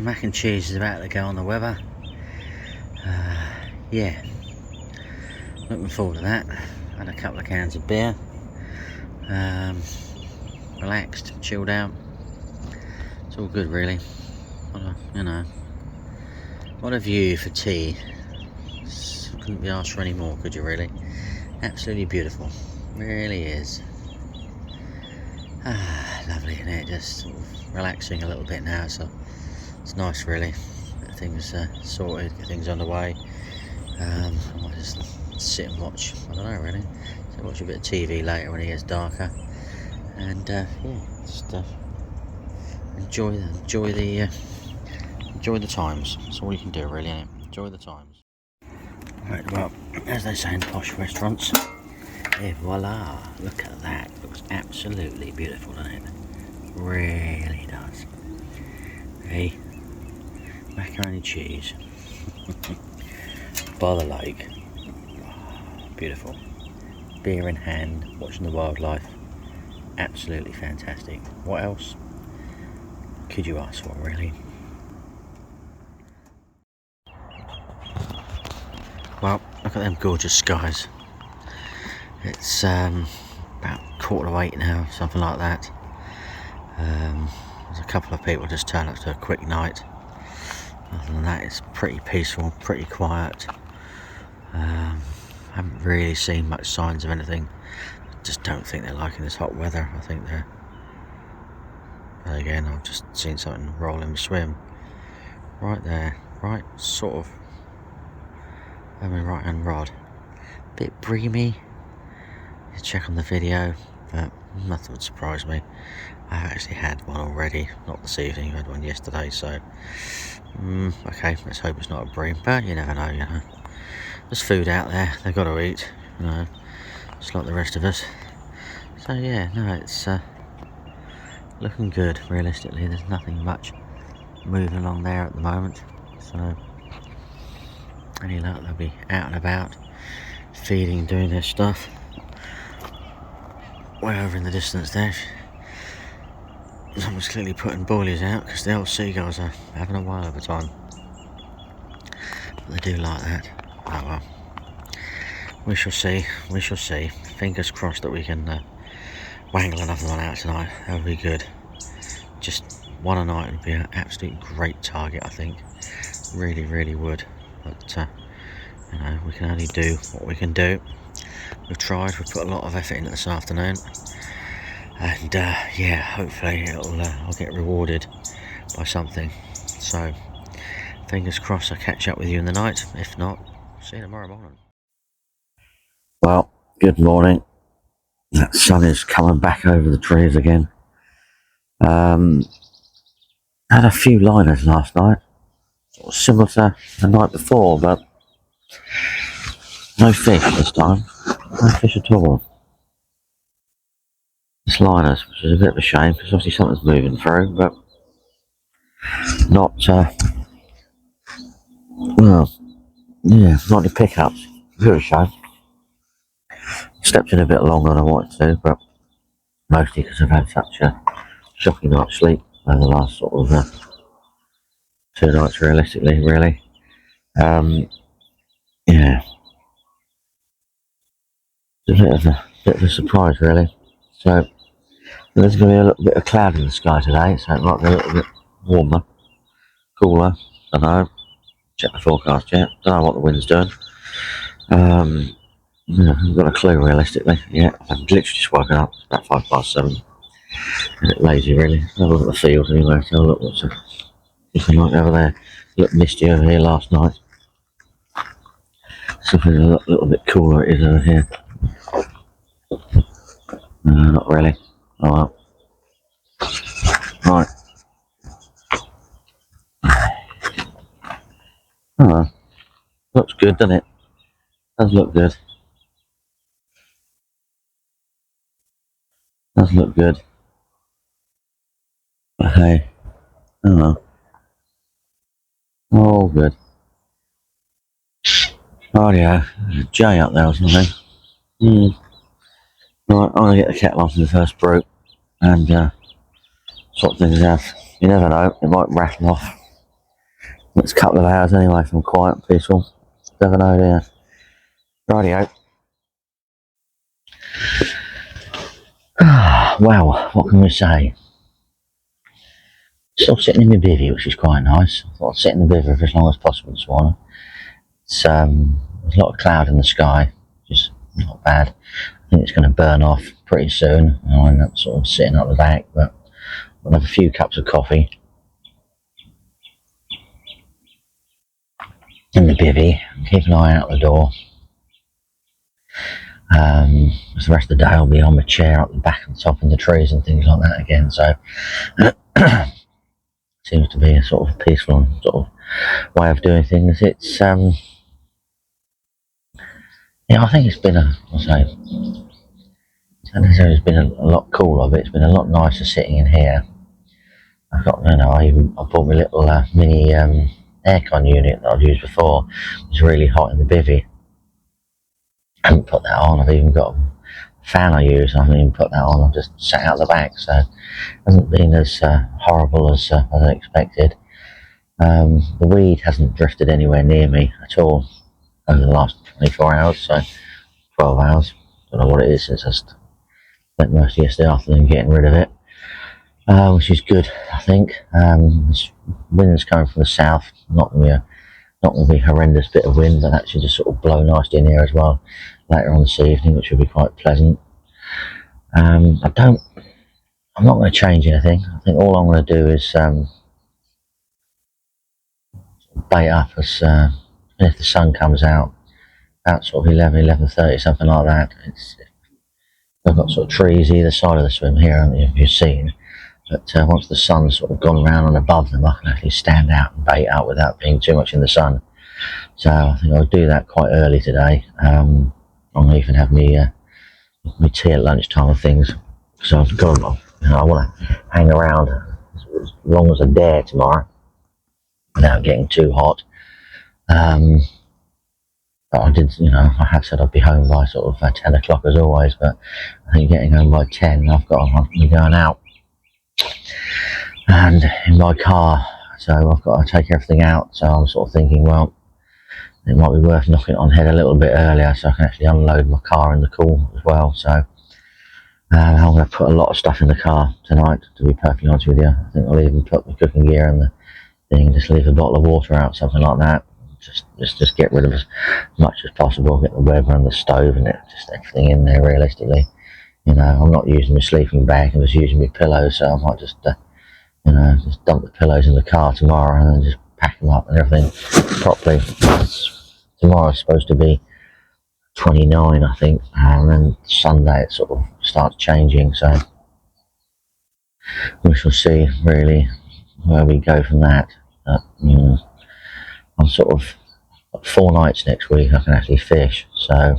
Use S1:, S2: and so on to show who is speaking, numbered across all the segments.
S1: mac and cheese is about to go on the weather. Yeah, looking forward to that. Had a couple of cans of beer, relaxed, chilled out. It's all good really. What a view for tea. Couldn't be asked for any more, could you really? Absolutely beautiful, really is. Lovely, isn't it? Just sort of relaxing a little bit now, so it's nice really. Get things sorted, get things underway. I might just sit and watch, I don't know really, so watch a bit of TV later when it gets darker, and yeah, just enjoy the times. That's all you can do really, innit? Enjoy the times. Right, well, as they say in posh restaurants, et voila, look at that. Looks absolutely beautiful, doesn't it? Really does. Hey, macaroni cheese by the lake. Beautiful. Beer in hand, watching the wildlife. Absolutely fantastic. What else could you ask for, really? Well, look at them gorgeous skies. It's about 7:45 now, something like that. There's a couple of people just turned up to a quick night. Other than that, it's pretty peaceful, pretty quiet. Haven't really seen much signs of anything. Just don't think they're liking this hot weather. I think they're... But again, I've just seen something roll in the swim. Right there, right sort of... right hand rod. Bit breamy. You check on the video, but nothing would surprise me. I've actually had one already, not this evening, I had one yesterday, so... okay, let's hope it's not a bream, but you never know, There's food out there, they've got to eat, just like the rest of us. So yeah, no, it's looking good, realistically. There's nothing much moving along there at the moment, so any luck they'll be out and about, feeding, doing their stuff. Way over in the distance there, someone's clearly putting boilies out because the old seagulls are having a while of a time. But they do like that. Oh well. We shall see. Fingers crossed that we can wangle another one out tonight. That would be good. Just one a night would be an absolute great target, I think. Really, really would. But we can only do what we can do. We've put a lot of effort in it this afternoon, and yeah, hopefully I'll get rewarded by something. So fingers crossed I'll catch up with you in the night. If not, see you tomorrow morning. Well, good morning. That sun is coming back over the trees again. Had a few liners last night, similar to the night before, but no fish this time. No fish at all. It's liners, which is a bit of a shame because obviously something's moving through, but not not any pickups. A bit of a shame. Slept in a bit longer than I wanted to, but mostly because I've had such a shocking night's sleep over the last sort of 2 nights, realistically, really. Yeah. It's a bit of a surprise, really. So there's going to be a little bit of cloud in the sky today, so it might be a little bit warmer, cooler. I don't know. Check the forecast yet. Don't know what the wind's doing. I've got a clue, realistically. Yeah, I've literally just woken up. It's about 7:05. A bit lazy, really. Have a look at the field anyway. So look what's looking like over there. Looked misty over here last night. Something a little bit cooler it is over here. No, not really. Oh well. Right. Oh, looks good, doesn't it? Does look good. Does look good. But hey, oh well. All good. Oh yeah, there's a jay up there or something. Right, I'm going to get the kettle on for the first brew and sort things out. You never know, it might rattle off couple of hours anyway from quiet and peaceful. Never know, do you? Rightio. Well, what can we say? Still sitting in my bivvy, which is quite nice. I thought I'd sit in the bivvy for as long as possible this morning. It's there's a lot of cloud in the sky, which is not bad. I think it's going to burn off pretty soon. I'll end up sort of sitting up the back, but I'll have a few cups of coffee in the bivvy and keep an eye out the door. The rest of the day I'll be on my chair up the back and top in the trees and things like that again, so seems to be a sort of peaceful sort of way of doing things. It's I think it's been it's been a lot cooler, but it's been a lot nicer sitting in here. I've got, I bought my little mini aircon unit that I've used before. It's really hot in the bivvy. I haven't put that on. I've even got a fan I use. I haven't even put that on. I've just sat out the back, so it hasn't been as horrible as I expected. The weed hasn't drifted anywhere near me at all over the last 24 hours, so 12 hours. Don't know what it is since I spent most of yesterday afternoon getting rid of it, which is good, I think. This wind's coming from the south, not going to be a horrendous bit of wind, but actually just sort of blow nicely in here as well later on this evening, which will be quite pleasant. I'm not going to change anything. I think all I'm going to do is bait up as if the sun comes out about sort of 11:30, something like that. I've got sort of trees either side of the swim here, I don't know if you've seen, but once the sun's sort of gone around and above them, I can actually stand out and bait up without being too much in the sun. So I think I'll do that quite early today. I'll even have me tea at lunchtime and things, so I've got, I want to hang around as long as I dare tomorrow without getting too hot. But I did, I have said I'd be home by sort of 10 o'clock as always, but I think getting home by 10, I'm going out and in my car, so I've got to take everything out. So I'm sort of thinking, well, it might be worth knocking it on head a little bit earlier so I can actually unload my car in the cool as well. So I'm going to put a lot of stuff in the car tonight, to be perfectly honest with you. I think I'll even put the cooking gear and the thing, just leave a bottle of water out, something like that. Just get rid of as much as possible, get the weather and the stove and just everything in there realistically. I'm not using my sleeping bag, I'm just using my pillows, so I might just just dump the pillows in the car tomorrow and then just pack them up and everything properly. Tomorrow's supposed to be 29, I think, and then Sunday it sort of starts changing, so we shall see really where we go from that. I'm sort of 4 nights next week I can actually fish, so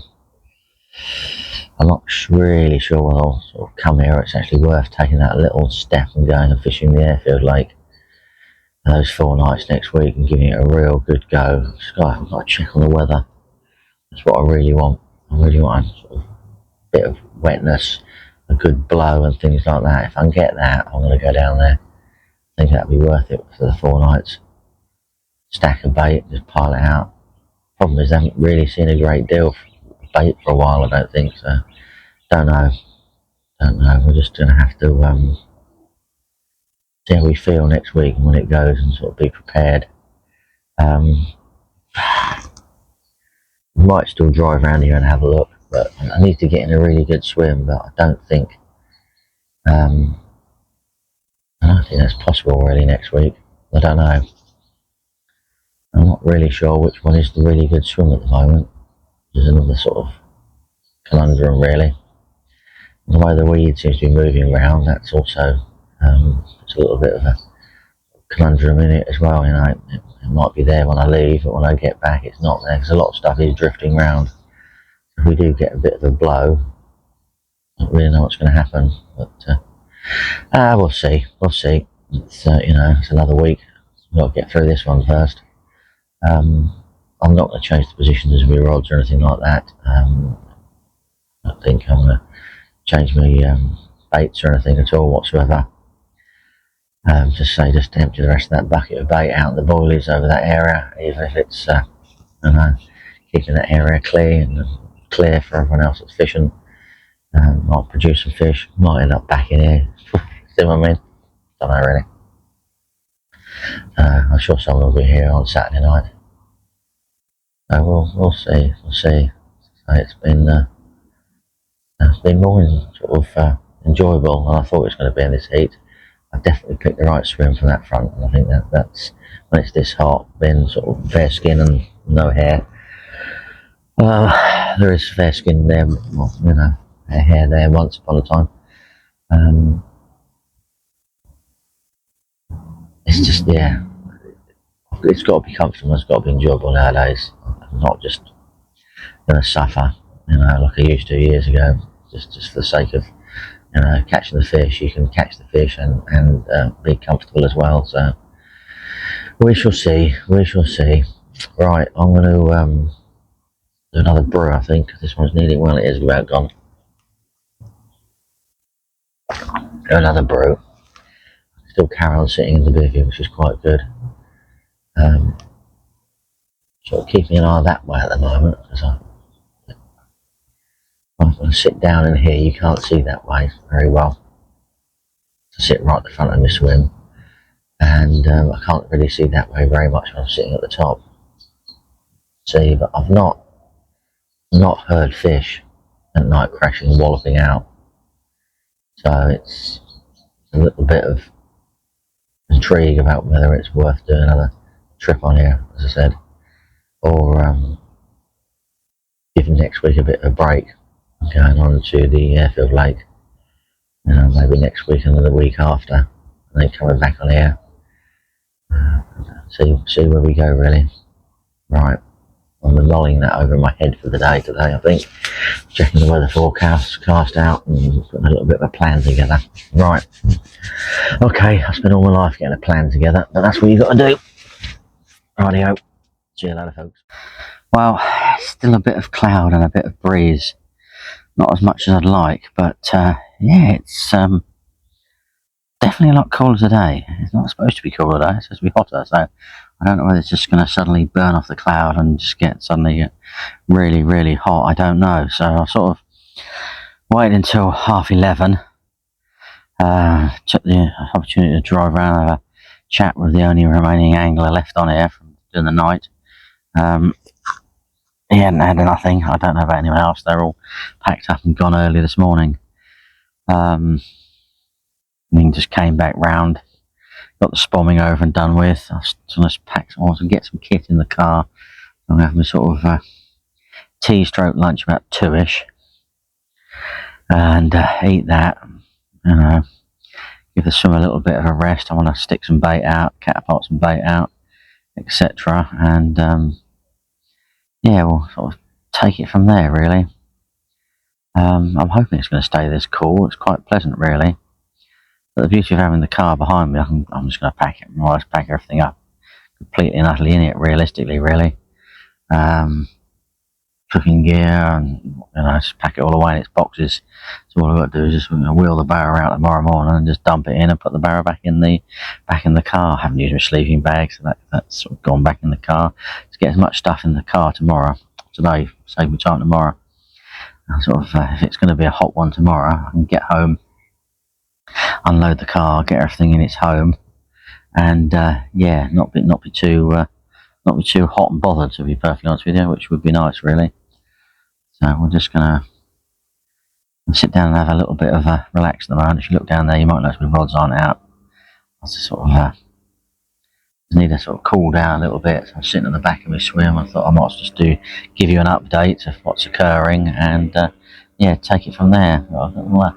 S1: I'm not really sure whether I'll sort of come here. It's actually worth taking that little step and going and fishing the airfield lake those 4 nights next week and giving it a real good go. I've got to check on the weather. That's what I really want. I really want a sort of bit of wetness, a good blow and things like that. If I can get that, I'm going to go down there. I think that'd be worth it for the 4 nights. Stack of bait, just pile it out. Problem is I haven't really seen a great deal of bait for a while, I don't think, so don't know. We're just going to have to see how we feel next week when it goes and sort of be prepared. We might still drive around here and have a look, but I need to get in a really good swim, but I don't think that's possible really next week. I don't know. I'm not really sure which one is the really good swim at the moment. There's another sort of conundrum really. The way the weed seems to be moving around, that's also it's a little bit of a conundrum in it as well. It might be there when I leave, but when I get back it's not there because a lot of stuff is drifting around. If we do get a bit of a blow, I don't really know what's going to happen, but we'll see. It's it's another week. We've got to get through this one first. I'm not going to change the positions of my rods or anything like that. I don't think I'm going to change my baits or anything at all whatsoever. Just empty the rest of that bucket of bait out the boilies over that area, even if it's keeping that area clear for everyone else that's fishing. Might produce some fish, might end up back in here. See what I mean? Don't know really. I'm sure someone will be here on Saturday night. So we'll see. So it's been more enjoyable than I thought it was going to be in this heat. I've definitely picked the right swim from that front, and I think that's when it's this hot, being sort of fair skin and no hair. There is fair skin there, well, hair there once upon a time. It's just, yeah, it's got to be comfortable, it's got to be enjoyable nowadays. I'm not just going to suffer, like I used to years ago, just for the sake of, catching the fish. You can catch the fish and be comfortable as well. So we shall see. Right, I'm going to do another brew, I think, because this one's nearly, well, it is about gone. Do another brew. Still carry on sitting in the bivvy, which is quite good. Sort of keeping an eye that way at the moment, because I sit down in here, you can't see that way very well. I sit right at the front of my swim, and I can't really see that way very much when I'm sitting at the top. See, but I've not heard fish at night crashing, walloping out. So it's a little bit of intrigue about whether it's worth doing another trip on here, as I said, or giving next week a bit of a break, going on to the airfield lake, maybe next week and the week after, and then coming back on here. See where we go, really. Right, I'm lolling that over my head for the day today, I think. Checking the weather forecast, cast out, and putting a little bit of a plan together. Right, okay, I spent all my life getting a plan together, but that's what you got to do. Rightio, see you later, folks. Well, still a bit of cloud and a bit of breeze. Not as much as I'd like, but yeah, it's definitely a lot cooler today. It's not supposed to be cooler today, it's supposed to be hotter, so I don't know whether it's just going to suddenly burn off the cloud and just suddenly get really, really hot. I don't know, so I sort of waited until 11:30. Took the opportunity to drive around and have a chat with the only remaining angler left on here from during the night. He hadn't had nothing. I don't know about anyone else. They're all packed up and gone early this morning. And he just came back round, got the spomming over and done with. I want to get some kit in the car. I'm having a sort of tea/stroke lunch about 2ish, and eat that. Give the swim a little bit of a rest. I want to stick some bait out, catapult some bait out, etc. And yeah, we'll sort of take it from there, really. I'm hoping it's going to stay this cool. It's quite pleasant, really. But the beauty of having the car behind me, I'm just going to pack it, more or less pack everything up completely and utterly in it, realistically, really. Cooking gear, and just pack it all away in its boxes. So all I've got to do is just wheel the barrow out tomorrow morning and just dump it in and put the barrow back in the car. I haven't used my sleeping bag, so that's sort of gone back in the car. To get as much stuff in the car today, save me time tomorrow. If it's going to be a hot one tomorrow, I can get home, unload the car, get everything in its home, and yeah, not be too hot and bothered, to be perfectly honest with you, which would be nice, really. So we're just gonna sit down and have a little bit of a relax at the moment. If you look down there, you might notice my rods aren't out. I just need to sort of cool down a little bit. So I'm sitting at the back of my swim. I thought I might just give you an update of what's occurring, and yeah, take it from there. I've got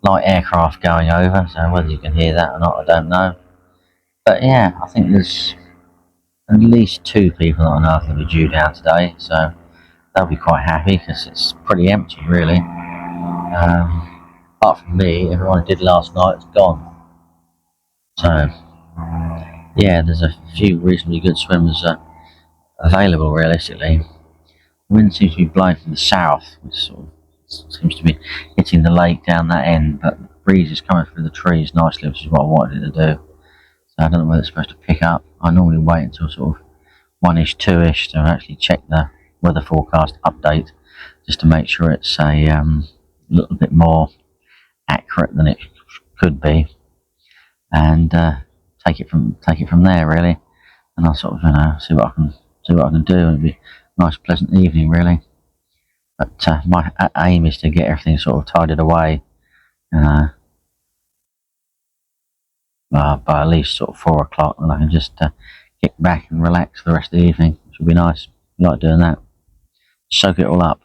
S1: light aircraft going over, so whether you can hear that or not, I don't know. But yeah, I think there's at least 2 people that I know are going to be due down today, so they'll be quite happy because it's pretty empty, really. Apart from me, everyone who did last night is gone. So yeah, there's a few reasonably good swimmers available, realistically. The wind seems to be blowing from the south, which sort of seems to be hitting the lake down that end, but the breeze is coming through the trees nicely, which is what I wanted it to do. So I don't know whether it's supposed to pick up. I normally wait until sort of 1ish, 2ish to actually check the weather forecast update, just to make sure it's a little bit more accurate than it could be, and take it from there really. And I'll sort of see what I can do. It'll be a nice pleasant evening really. But my aim is to get everything sort of tidied away by at least sort of 4 o'clock, and I can just kick back and relax for the rest of the evening, which will be nice. I like doing that. Soak it all up.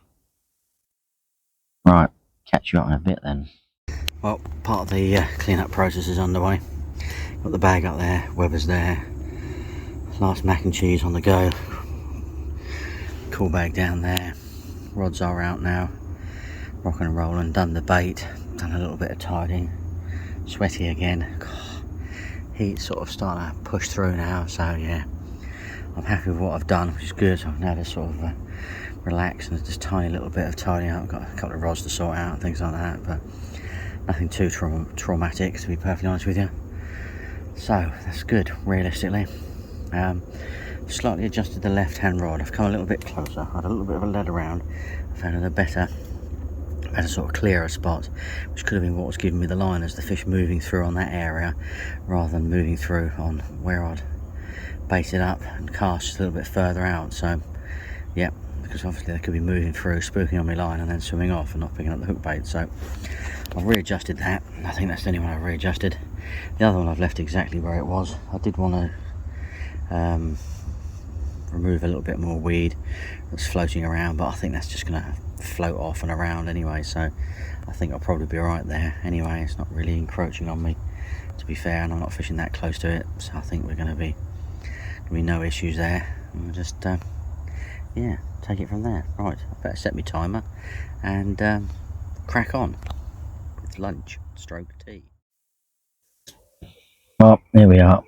S1: Right, catch you up in a bit then. Well, part of the clean-up process is underway. Got the bag up there, Weber's there, last mac and cheese on the go, cool bag down there, rods are out now, rocking and rolling, done the bait, done a little bit of tidying, sweaty again. God, heat's sort of starting to push through now, so yeah, I'm happy with what I've done, which is good. I've now just sort of relax and just tiny little bit of tidying up. I've got a couple of rods to sort out and things like that, but nothing too traumatic, to be perfectly honest with you. So that's good, realistically. Slightly adjusted the left hand rod. I've come a little bit closer, I had a little bit of a lead around, I found a better sort of clearer spot, which could have been what was giving me the line, as the fish moving through on that area rather than moving through on where I'd baited up and cast just a little bit further out. So yeah, because obviously they could be moving through, spooking on my line and then swimming off and not picking up the hook bait. So I've readjusted that. I think that's the only one I've readjusted. The other one I've left exactly where it was. I did want to remove a little bit more weed that's floating around, but I think that's just going to float off and around anyway, so I think I'll probably be alright there anyway. It's not really encroaching on me, to be fair, and I'm not fishing that close to it, so I think we're going to be no issues there. And we'll just yeah, take it from there. Right, I better set my timer and crack on with lunch stroke tea. Well, here we are.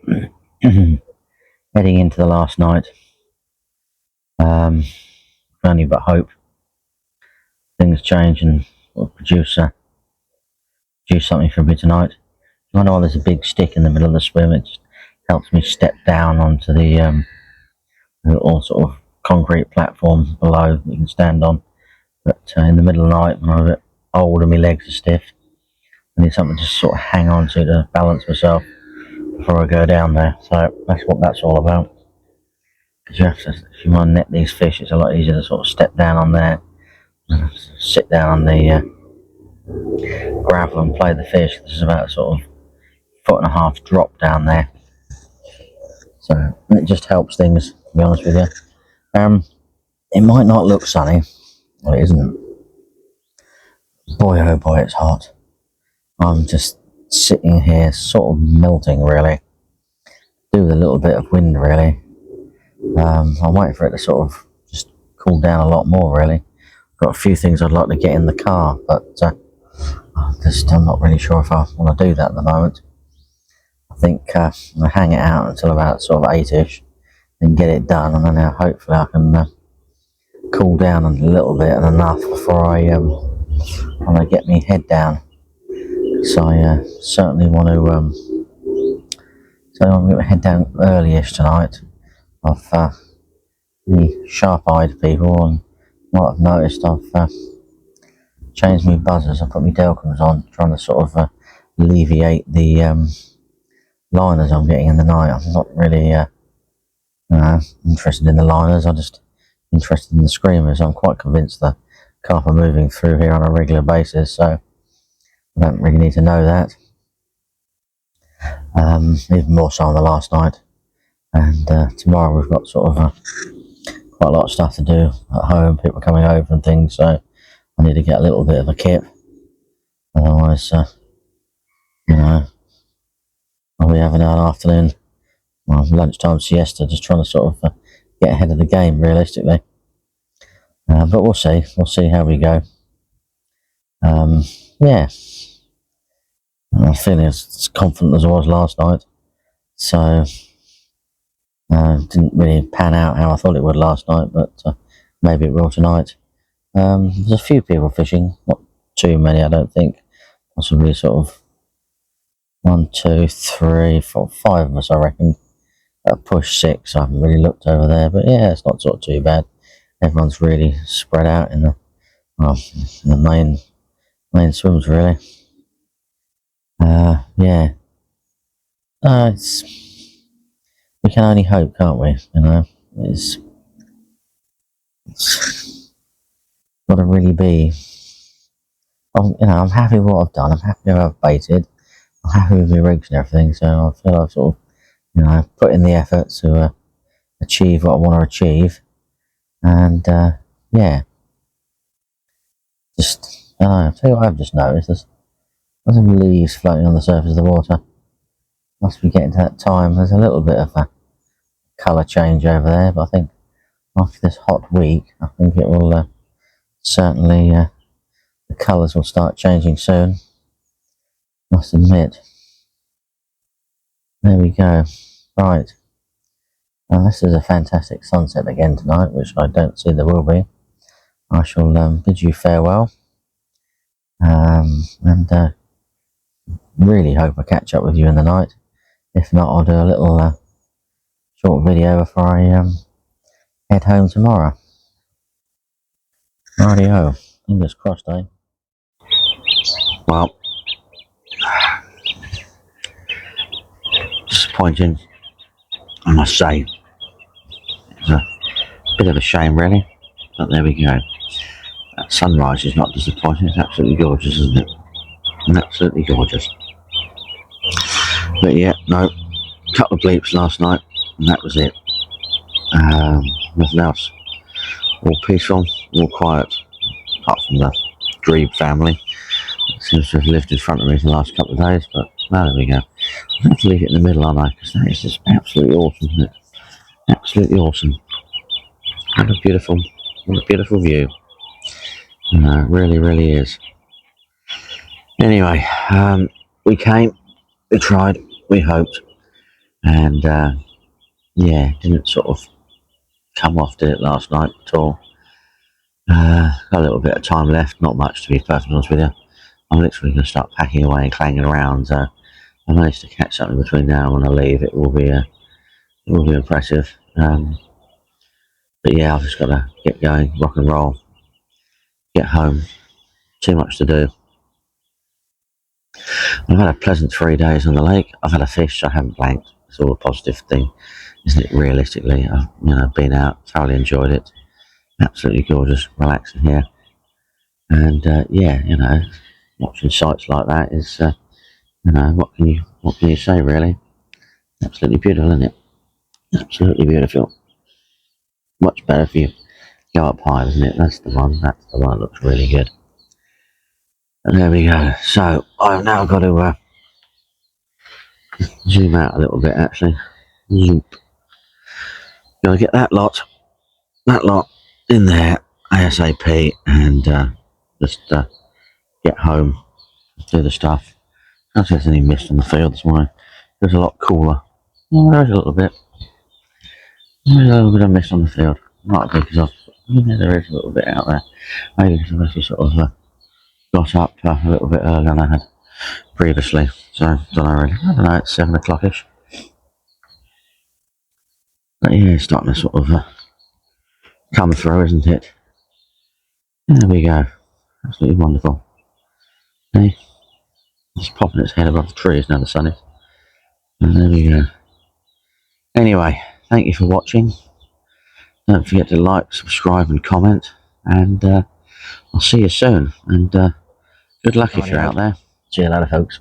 S1: Heading into the last night. Only but hope things change and will produce something for me tonight. I wonder why there's a big stick in the middle of the swim. It just helps me step down onto the little sort of concrete platform below that you can stand on. But in the middle of the night, when I'm a bit old and my legs are stiff, I need something to sort of hang on to balance myself before I go down there. So that's what that's all about. Because if you want to net these fish, it's a lot easier to sort of step down on there, sit down on the gravel and play the fish. This is about sort of 1.5 foot drop down there, so it just helps things, to be honest with you. It might not look sunny, well, it isn't. Boy oh boy, it's hot. I'm just sitting here sort of melting really, do with a little bit of wind really. I'm waiting for it to sort of just cool down a lot more really. Got a few things I'd like to get in the car, but I'm not really sure if I want to do that at the moment. I think I'll hang it out until about sort of 8ish and get it done, and then hopefully I can cool down a little bit and enough before I get my head down. So I certainly want to get my head down early-ish tonight. I've the sharp-eyed people, and what I've noticed, I've changed my buzzers. I put my Delcoms on, trying to sort of alleviate the liners I'm getting in the night. I'm not really interested in the liners. I'm just interested in the screamers. I'm quite convinced the carp are moving through here on a regular basis, so I don't really need to know that. Even more so on the last night. And tomorrow we've got sort of quite a lot of stuff to do at home, people coming over and things, so I need to get a little bit of a kit. Otherwise, I'll be having an afternoon, lunchtime siesta, just trying to sort of get ahead of the game, realistically. But we'll see how we go. Yeah, I'm feeling as confident as I was last night, so didn't really pan out how I thought it would last night, but maybe it will tonight. There's a few people fishing, not too many I don't think, possibly sort of 1, 2, 3, 4, 5 of us, I reckon. Push 6. I haven't really looked over there, but yeah, it's not sort of too bad. Everyone's really spread out in the main swims, really. Yeah. We can only hope, can't we? You know, it's got to really be. I'm happy with what I've done. I'm happy with how I've baited. I'm happy with my rigs and everything. So I feel I've sort of, put in the effort to achieve what I want to achieve. And yeah, just I'll tell you what I've just noticed. There's some leaves floating on the surface of the water. Must be getting to that time. There's a little bit of a colour change over there, but I think after this hot week, I think it will certainly the colours will start changing soon. Must admit. There we go. Right. Now this is a fantastic sunset again tonight, which I don't see there will be. I shall bid you farewell, and really hope I catch up with you in the night. If not, I'll do a little short video before I head home tomorrow. Rightio. Fingers crossed, eh? Well, disappointing, I must say. It's a bit of a shame, really, but there we go. That sunrise is not disappointing. It's absolutely gorgeous, isn't it? Absolutely gorgeous. But yeah, no, a couple of bleeps last night, and that was it. Nothing else. All peaceful, all quiet, apart from the Grebe family. It seems to have lived in front of me for the last couple of days, but now there we go. I have to leave it in the middle, aren't I? Because that is just absolutely awesome, isn't it? Absolutely awesome. What a beautiful view. It really, really is. Anyway, we came, we tried, we hoped, and yeah, didn't sort of come off, did it, last night at all. Got a little bit of time left, not much to be perfectly honest with you. I'm literally going to start packing away and clanging around. I managed to catch something between now and when I leave. It will be impressive. But yeah, I've just got to get going, rock and roll, get home. Too much to do. I've had a pleasant 3 days on the lake. I've had a fish. I haven't blanked. It's all a positive thing, isn't it? Realistically, I've been out, thoroughly enjoyed it. Absolutely gorgeous, relaxing here. And yeah, watching sights like that is, what can you say, really? Absolutely beautiful, isn't it? Absolutely beautiful. Much better if you go up high, isn't it? That's the one. That's the one that looks really good. And there we go. So I've now got to zoom out a little bit, actually. Zoop. Gotta get that lot in there ASAP, and just get home, do the stuff. I don't see there's any mist on the field this morning. There's a lot cooler. Oh, there's a little bit. There's a little bit of mist on the field. Might be because there is a little bit out there. Maybe because I've actually sort of got up a little bit earlier than I had previously. So, don't know really. I don't know, it's 7 o'clock-ish. But yeah, it's starting to sort of come through, isn't it? There we go. Absolutely wonderful. Hey, it's popping its head above the trees now, the sun is. And there we go. Anyway, thank you for watching. Don't forget to like, subscribe and comment. And I'll see you soon. And good luck if you're out there. See you later, folks.